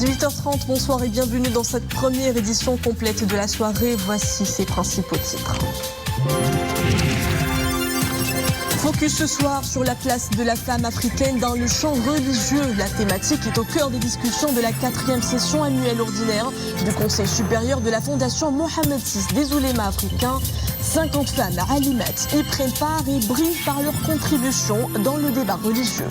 18h30, bonsoir et bienvenue dans cette première édition complète de la soirée. Voici ses principaux titres. Focus ce soir sur la place de la femme africaine dans le champ religieux. La thématique est au cœur des discussions de la 4e session annuelle ordinaire du Conseil supérieur de la Fondation Mohamed VI des oulémas africains. 50 femmes alimates y prennent part et brillent par leur contribution dans le débat religieux.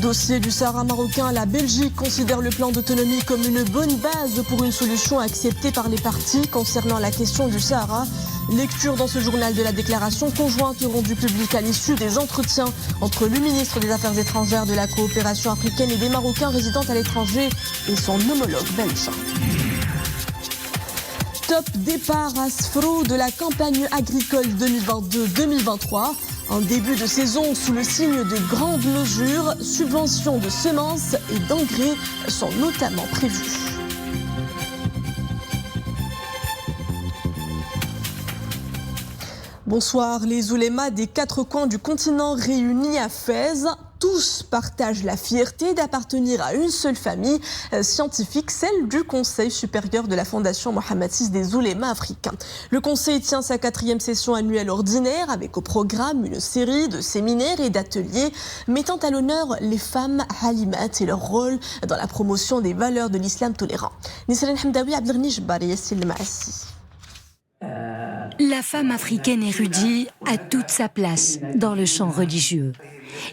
Dossier du Sahara marocain, la Belgique considère le plan d'autonomie comme une bonne base pour une solution acceptée par les parties concernant la question du Sahara. Lecture dans ce journal de la déclaration conjointe rendue publique à l'issue des entretiens entre le ministre des Affaires étrangères, de la coopération africaine et des Marocains résidant à l'étranger et son homologue belge. Top départ à Sfro de la campagne agricole 2022-2023. Un début de saison sous le signe de grandes mesures, subventions de semences et d'engrais sont notamment prévues. Bonsoir, les oulémas des 4 coins du continent réunis à Fès. Tous partagent la fierté d'appartenir à une seule famille scientifique, celle du Conseil supérieur de la Fondation Mohamed VI des oulémas africains. Le Conseil tient sa 4e session annuelle ordinaire avec au programme une série de séminaires et d'ateliers mettant à l'honneur les femmes halimates et leur rôle dans la promotion des valeurs de l'islam tolérant. La femme africaine érudite a toute sa place dans le champ religieux.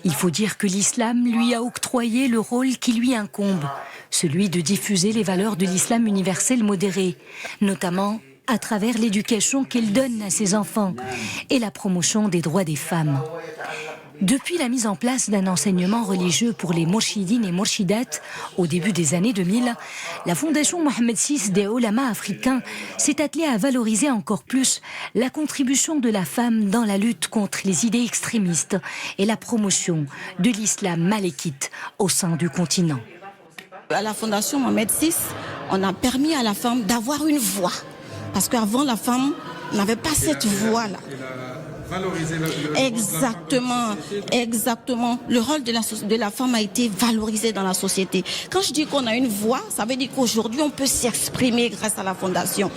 Il faut dire que l'islam lui a octroyé le rôle qui lui incombe, celui de diffuser les valeurs de l'islam universel modéré, notamment à travers l'éducation qu'elle donne à ses enfants et la promotion des droits des femmes. Depuis la mise en place d'un enseignement religieux pour les mourchidines et mourchidates au début des années 2000, la Fondation Mohamed VI des oulémas africains s'est attelée à valoriser encore plus la contribution de la femme dans la lutte contre les idées extrémistes et la promotion de l'islam malékite au sein du continent. À la Fondation Mohamed VI, on a permis à la femme d'avoir une voix. Parce qu'avant, la femme n'avait pas cette voix-là. Exactement. Le rôle de la femme a été valorisé dans la société. Quand je dis qu'on a une voix, ça veut dire qu'aujourd'hui on peut s'exprimer grâce à la Fondation.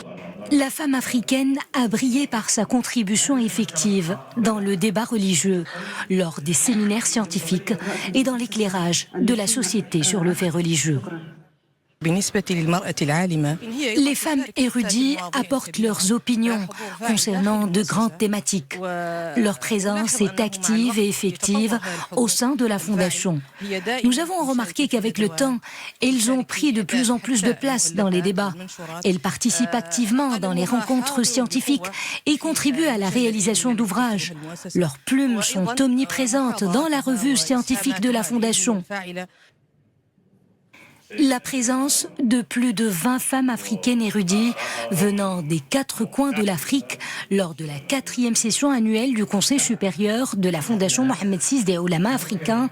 La femme africaine a brillé par sa contribution effective dans le débat religieux, lors des séminaires scientifiques et dans l'éclairage de la société sur le fait religieux. Les femmes érudites apportent leurs opinions concernant de grandes thématiques. Leur présence est active et effective au sein de la Fondation. Nous avons remarqué qu'avec le temps, elles ont pris de plus en plus de place dans les débats. Elles participent activement dans les rencontres scientifiques et contribuent à la réalisation d'ouvrages. Leurs plumes sont omniprésentes dans la revue scientifique de la Fondation. La présence de plus de 20 femmes africaines érudites venant des 4 coins de l'Afrique lors de la 4e session annuelle du Conseil supérieur de la Fondation Mohamed VI des oulémas africains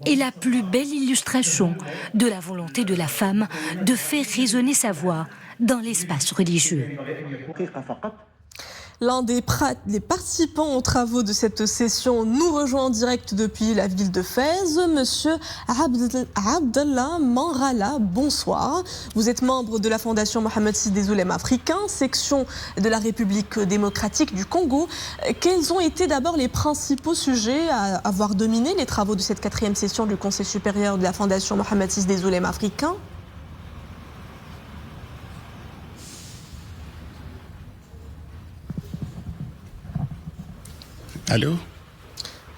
est la plus belle illustration de la volonté de la femme de faire résonner sa voix dans l'espace religieux. L'un des participants aux travaux de cette session nous rejoint en direct depuis la ville de Fès, Monsieur Abdallah Manrala. Bonsoir. Vous êtes membre de la Fondation Mohamed VI des oulémas africains, section de la République démocratique du Congo. Quels ont été d'abord les principaux sujets à avoir dominé les travaux de cette 4e session du Conseil supérieur de la Fondation Mohamed VI des oulémas africains ? Allô ?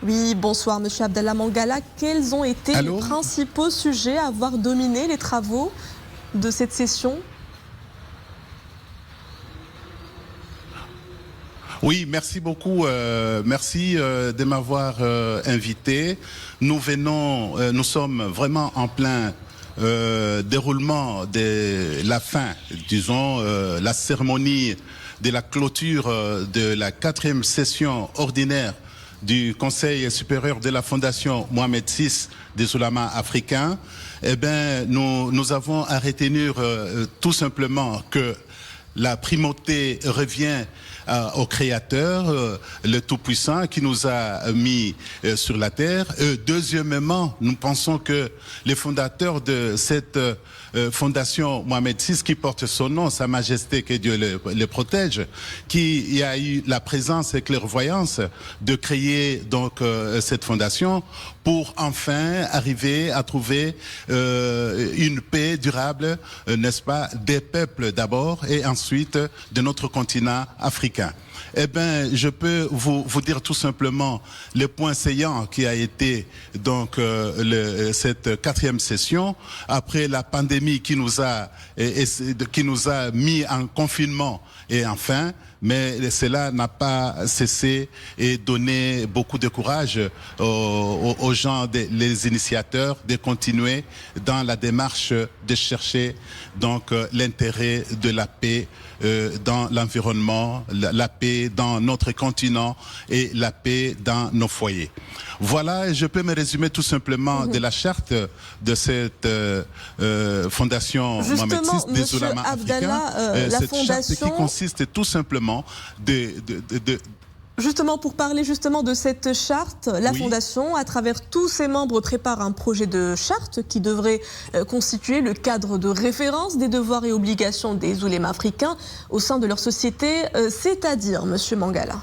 Oui, bonsoir Monsieur Abdallah Mangala. Quels ont été les principaux sujets à avoir dominé les travaux de cette session ? Oui, merci beaucoup. Merci de m'avoir invité. Nous sommes vraiment en plein déroulement de la fin, disons, la cérémonie de la clôture de la 4e session ordinaire du Conseil supérieur de la Fondation Mohamed VI des oulémas africains. Eh bien, nous avons à retenir tout simplement que la primauté revient au Créateur, le Tout-Puissant, qui nous a mis sur la terre. Deuxièmement, nous pensons que les fondateurs de cette fondation Mohamed VI, qui porte son nom, Sa Majesté, que Dieu le protège, qui a eu la présence et clairvoyance de créer donc cette fondation pour enfin arriver à trouver une paix durable, n'est-ce pas, des peuples d'abord et ensuite de notre continent africain. Eh bien, je peux vous dire tout simplement le point saillant qui a été donc cette 4e session après la pandémie qui nous a mis en confinement et enfin. Mais cela n'a pas cessé et donné beaucoup de courage aux gens, les initiateurs, de continuer dans la démarche de chercher donc l'intérêt de la paix dans l'environnement, la paix dans notre continent et la paix dans nos foyers. Voilà, je peux me résumer tout simplement de la charte de cette fondation Mohamed VI des oulémas africains. La cette fondation charte qui consiste tout simplement Justement, pour parler justement de cette charte, la Fondation, à travers tous ses membres, prépare un projet de charte qui devrait constituer le cadre de référence des devoirs et obligations des oulémas africains au sein de leur société, c'est-à-dire, Monsieur Mangala.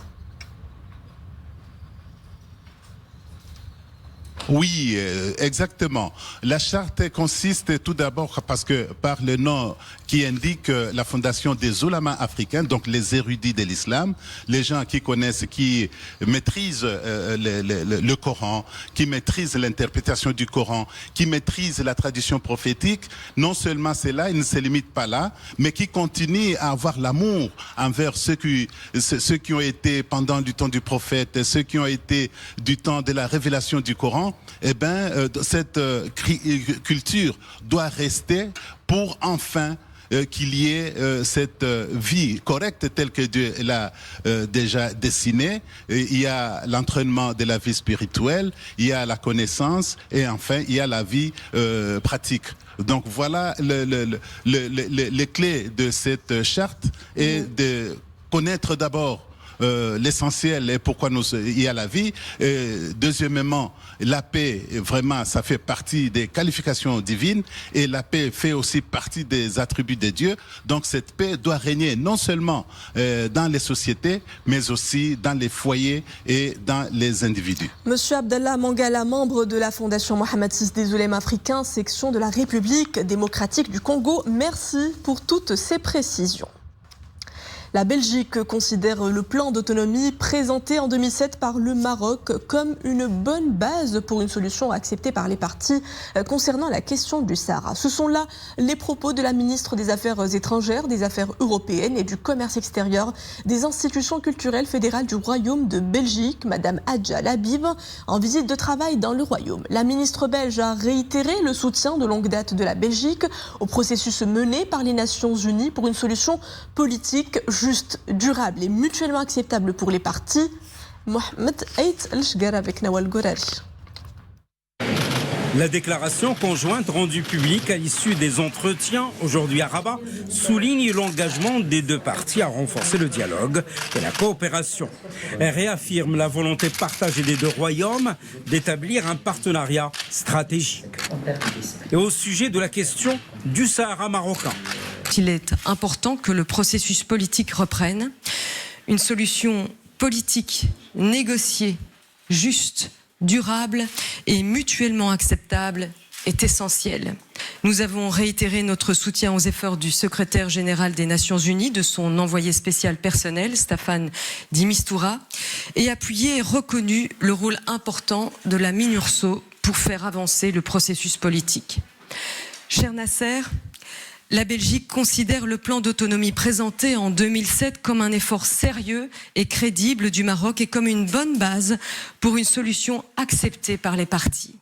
Oui, exactement. La charte consiste tout d'abord parce que par le nom qui indique la fondation des oulémas africains, donc les érudits de l'islam, les gens qui connaissent, qui maîtrisent le Coran, qui maîtrisent l'interprétation du Coran, qui maîtrisent la tradition prophétique. Non seulement cela, ils ne se limitent pas là, mais qui continuent à avoir l'amour envers ceux qui ont été pendant du temps du prophète, ceux qui ont été du temps de la révélation du Coran. Eh bien, cette culture doit rester pour enfin qu'il y ait cette vie correcte telle que Dieu l'a déjà dessinée. Il y a l'entraînement de la vie spirituelle, il y a la connaissance et enfin il y a la vie pratique. Donc voilà les clés de cette charte et de connaître d'abord l'essentiel et pourquoi il y a la vie. Deuxièmement, la paix, vraiment, ça fait partie des qualifications divines et la paix fait aussi partie des attributs de Dieu. Donc cette paix doit régner non seulement dans les sociétés, mais aussi dans les foyers et dans les individus. Monsieur Abdallah Mangala, membre de la Fondation Mohamed VI des oulémas africains, section de la République démocratique du Congo, merci pour toutes ces précisions. La Belgique considère le plan d'autonomie présenté en 2007 par le Maroc comme une bonne base pour une solution acceptée par les parties concernant la question du Sahara. Ce sont là les propos de la ministre des Affaires étrangères, des Affaires européennes et du Commerce extérieur des institutions culturelles fédérales du Royaume de Belgique, Madame Hadja Labib, en visite de travail dans le Royaume. La ministre belge a réitéré le soutien de longue date de la Belgique au processus mené par les Nations Unies pour une solution politique juste, durable et mutuellement acceptable pour les parties. Mohamed Aït El-Shgar avec Nawal Gourari. La déclaration conjointe rendue publique à l'issue des entretiens aujourd'hui à Rabat souligne l'engagement des deux parties à renforcer le dialogue et la coopération. Elle réaffirme la volonté partagée des deux royaumes d'établir un partenariat stratégique. Et au sujet de la question du Sahara marocain. Il est important que le processus politique reprenne. Une solution politique négociée, juste, durable et mutuellement acceptable est essentielle. Nous avons réitéré notre soutien aux efforts du secrétaire général des Nations Unies, de son envoyé spécial personnel, Staffan de Mistura, et appuyé et reconnu le rôle important de la MINURSO pour faire avancer le processus politique. Cher Nasser, la Belgique considère le plan d'autonomie présenté en 2007 comme un effort sérieux et crédible du Maroc et comme une bonne base pour une solution acceptée par les parties.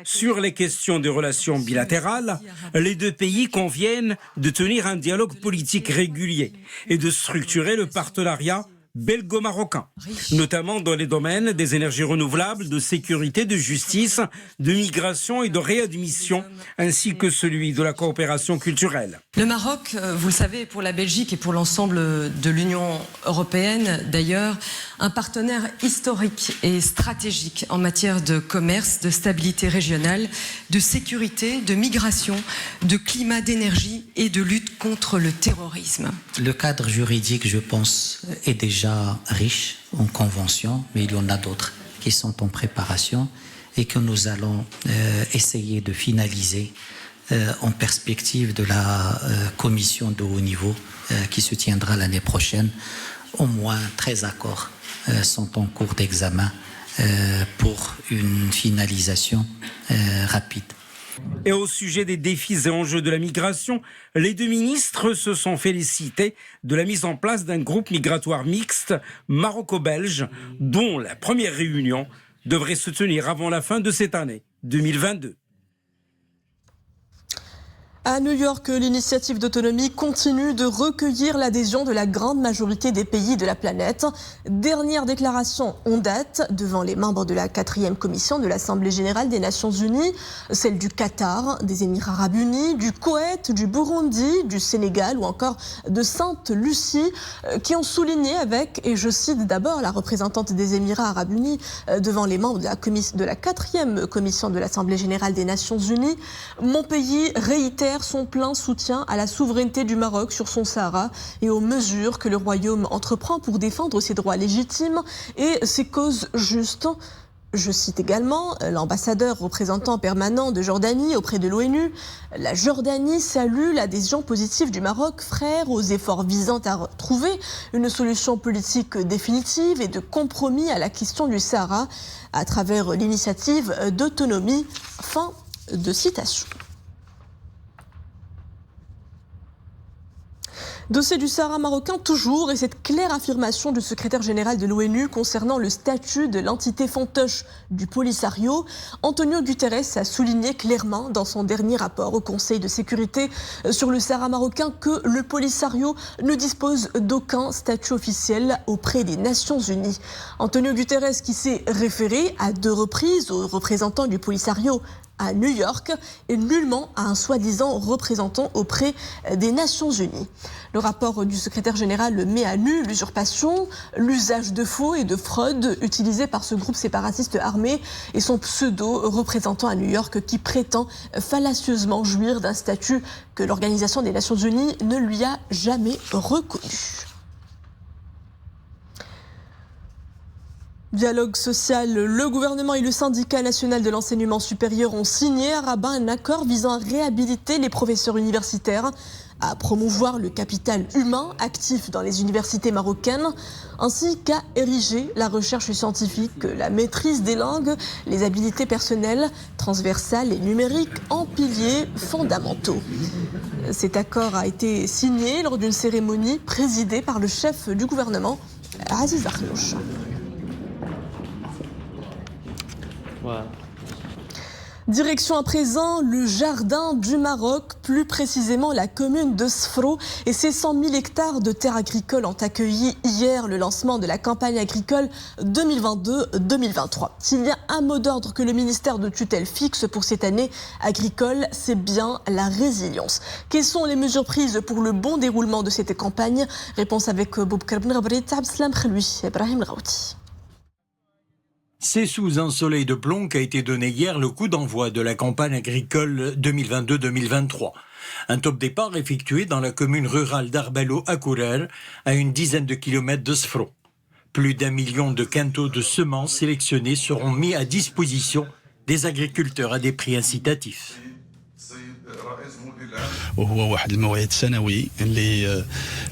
Sur les questions de relations bilatérales, les deux pays conviennent de tenir un dialogue politique régulier et de structurer le partenariat belgo-marocain, notamment dans les domaines des énergies renouvelables, de sécurité, de justice, de migration et de réadmission, ainsi que celui de la coopération culturelle. Le Maroc, vous le savez, pour la Belgique et pour l'ensemble de l'Union européenne, d'ailleurs, un partenaire historique et stratégique en matière de commerce, de stabilité régionale, de sécurité, de migration, de climat, d'énergie et de lutte contre le terrorisme. Le cadre juridique, je pense, est déjà riche en conventions, mais il y en a d'autres qui sont en préparation et que nous allons essayer de finaliser en perspective de la commission de haut niveau qui se tiendra l'année prochaine. Au moins 13 accords sont en cours d'examen pour une finalisation rapide. Et au sujet des défis et enjeux de la migration, les deux ministres se sont félicités de la mise en place d'un groupe migratoire mixte maroco-belge, dont la première réunion devrait se tenir avant la fin de cette année 2022. À New York, l'initiative d'autonomie continue de recueillir l'adhésion de la grande majorité des pays de la planète. Dernière déclaration en date devant les membres de la 4e commission de l'Assemblée générale des Nations unies, celle du Qatar, des Émirats arabes unis, du Koweït, du Burundi, du Sénégal ou encore de Sainte-Lucie, qui ont souligné avec, et je cite d'abord la représentante des Émirats arabes unis devant les membres de la 4e commission de l'Assemblée générale des Nations unies, « Mon pays réitère son plein soutien à la souveraineté du Maroc sur son Sahara et aux mesures que le Royaume entreprend pour défendre ses droits légitimes et ses causes justes. » Je cite également l'ambassadeur représentant permanent de Jordanie auprès de l'ONU. « La Jordanie salue l'adhésion positive du Maroc, frère, aux efforts visant à trouver une solution politique définitive et de compromis à la question du Sahara à travers l'initiative d'autonomie. » Fin de citation. Dossier du Sahara marocain toujours, et cette claire affirmation du secrétaire général de l'ONU concernant le statut de l'entité fantoche du Polisario. Antonio Guterres a souligné clairement dans son dernier rapport au Conseil de sécurité sur le Sahara marocain que le Polisario ne dispose d'aucun statut officiel auprès des Nations Unies. Antonio Guterres qui s'est référé à 2 reprises aux représentants du Polisario à New York et nullement à un soi-disant représentant auprès des Nations Unies. Le rapport du secrétaire général met à nu l'usurpation, l'usage de faux et de fraude utilisés par ce groupe séparatiste armé et son pseudo-représentant à New York qui prétend fallacieusement jouir d'un statut que l'Organisation des Nations Unies ne lui a jamais reconnu. Dialogue social, le gouvernement et le syndicat national de l'enseignement supérieur ont signé à Rabat un accord visant à réhabiliter les professeurs universitaires, à promouvoir le capital humain actif dans les universités marocaines, ainsi qu'à ériger la recherche scientifique, la maîtrise des langues, les habiletés personnelles, transversales et numériques en piliers fondamentaux. Cet accord a été signé lors d'une cérémonie présidée par le chef du gouvernement, Aziz Akhlouch. Direction à présent le jardin du Maroc, plus précisément la commune de Sfro et ses 100 000 hectares de terres agricoles ont accueilli hier le lancement de la campagne agricole 2022-2023. S'il y a un mot d'ordre que le ministère de tutelle fixe pour cette année agricole, c'est bien la résilience. Quelles sont les mesures prises pour le bon déroulement de cette campagne? Réponse avec Boubkar Ben Gabri, Abslam Khalwi, Ibrahim Ghouti. C'est sous un soleil de plomb qu'a été donné hier le coup d'envoi de la campagne agricole 2022-2023. Un top départ effectué dans la commune rurale d'Arbalo à Kourer, à une dizaine de kilomètres de Sfro. Plus d'1 million de quintaux de semences sélectionnées seront mis à disposition des agriculteurs à des prix incitatifs. وهو واحد الموعد سنوي اللي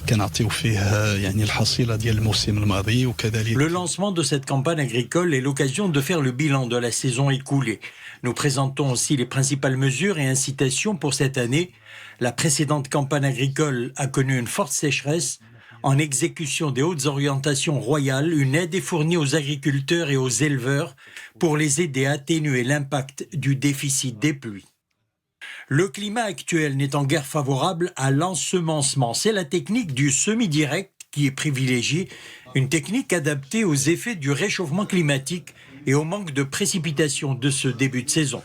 كنعطيو فيه يعني الحصيله ديال الموسم الماضي وكذلك. Le lancement de cette campagne agricole est l'occasion de faire le bilan de la saison écoulée. Nous présentons aussi les principales mesures et incitations pour cette année. La précédente campagne agricole a connu une forte sécheresse. En exécution des hautes orientations royales, une aide est fournie aux agriculteurs et aux éleveurs pour les aider à atténuer l'impact du déficit des pluies. Le climat actuel n'étant guère favorable à l'ensemencement. C'est la technique du semi-direct qui est privilégiée Une technique adaptée aux effets du réchauffement climatique et au manque de précipitations de ce début de saison.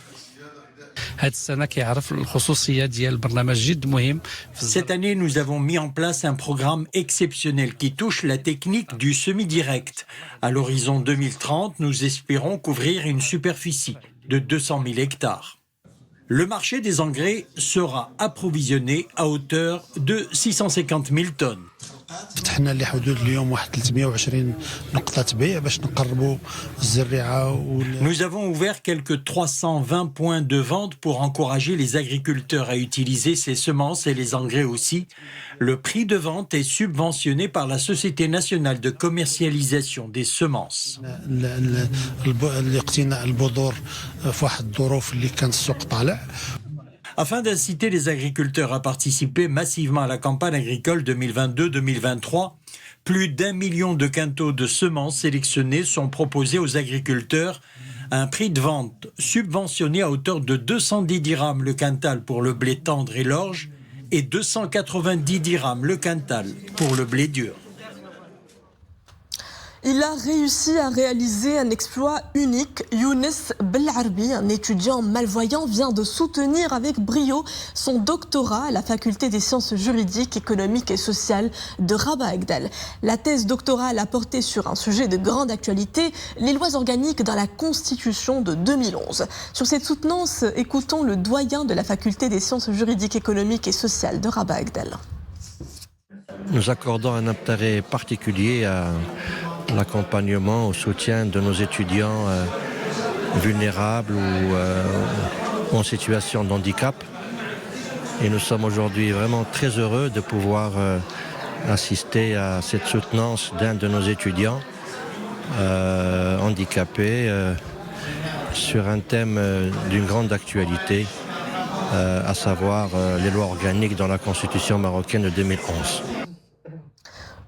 Cette année, nous avons mis en place un programme exceptionnel qui touche la technique du semi-direct. À l'horizon 2030, nous espérons couvrir une superficie de 200 000 hectares. Le marché des engrais sera approvisionné à hauteur de 650 000 tonnes. Nous avons ouvert quelques 320 points de vente pour encourager les agriculteurs à utiliser ces semences et les engrais aussi. Le prix de vente est subventionné par la Société nationale de commercialisation des semences. Afin d'inciter les agriculteurs à participer massivement à la campagne agricole 2022-2023, plus d'1 million de quintaux de semences sélectionnées sont proposés aux agriculteurs à un prix de vente subventionné à hauteur de 210 dirhams le quintal pour le blé tendre et l'orge et 290 dirhams le quintal pour le blé dur. Il a réussi à réaliser un exploit unique. Younes Belarbi, un étudiant malvoyant, vient de soutenir avec brio son doctorat à la faculté des sciences juridiques, économiques et sociales de Rabat Agdal. La thèse doctorale a porté sur un sujet de grande actualité, les lois organiques dans la Constitution de 2011. Sur cette soutenance, écoutons le doyen de la faculté des sciences juridiques, économiques et sociales de Rabat Agdal. Nous accordons un intérêt particulier à l'accompagnement, au soutien de nos étudiants vulnérables ou en situation de handicap. Et nous sommes aujourd'hui vraiment très heureux de pouvoir assister à cette soutenance d'un de nos étudiants handicapés sur un thème d'une grande actualité, à savoir les lois organiques dans la Constitution marocaine de 2011.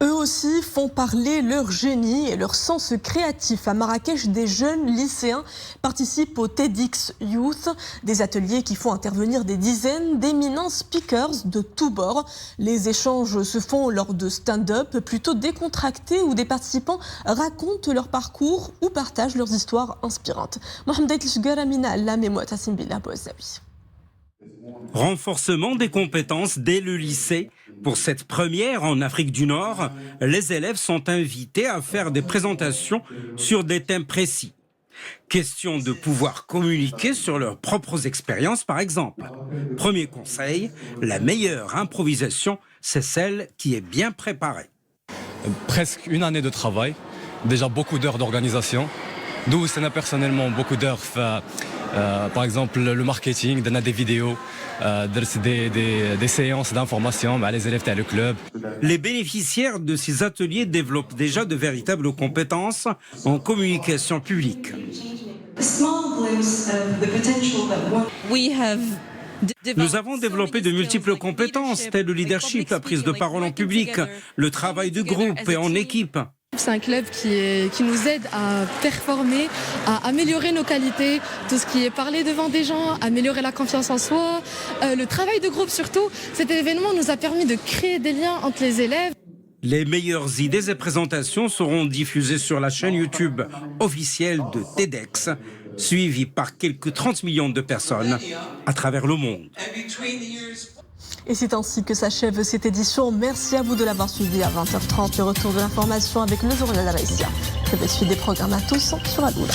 Eux aussi font parler leur génie et leur sens créatif. À Marrakech, des jeunes lycéens participent au TEDx Youth, des ateliers qui font intervenir des dizaines d'éminents speakers de tous bords. Les échanges se font lors de stand-up plutôt décontractés où des participants racontent leur parcours ou partagent leurs histoires inspirantes. Mohamed El-Shgaramina, la mémoire Tassim Billah Bouazawi. Renforcement des compétences dès le lycée. Pour cette première en Afrique du Nord, les élèves sont invités à faire des présentations sur des thèmes précis. Question de pouvoir communiquer sur leurs propres expériences, par exemple. Premier conseil, la meilleure improvisation, c'est celle qui est bien préparée. Presque une année de travail, déjà beaucoup d'heures d'organisation. D'où c'est personnellement beaucoup d'heures. Par exemple, le marketing, des vidéos, des séances d'information à les élèves à le club. Les bénéficiaires de ces ateliers développent déjà de véritables compétences en communication publique. Nous avons développé de multiples compétences, telles le leadership, la prise de parole en public, le travail de groupe et en équipe. C'est un club qui nous aide à performer, à améliorer nos qualités, tout ce qui est parler devant des gens, améliorer la confiance en soi, le travail de groupe surtout. Cet événement nous a permis de créer des liens entre les élèves. Les meilleures idées et présentations seront diffusées sur la chaîne YouTube officielle de TEDx, suivie par quelques 30 millions de personnes à travers le monde. Et c'est ainsi que s'achève cette édition. Merci à vous de l'avoir suivi à 20h30. Le retour de l'information avec le journal Al-Raïsia. Très belle suite des programmes à tous sur Aloula.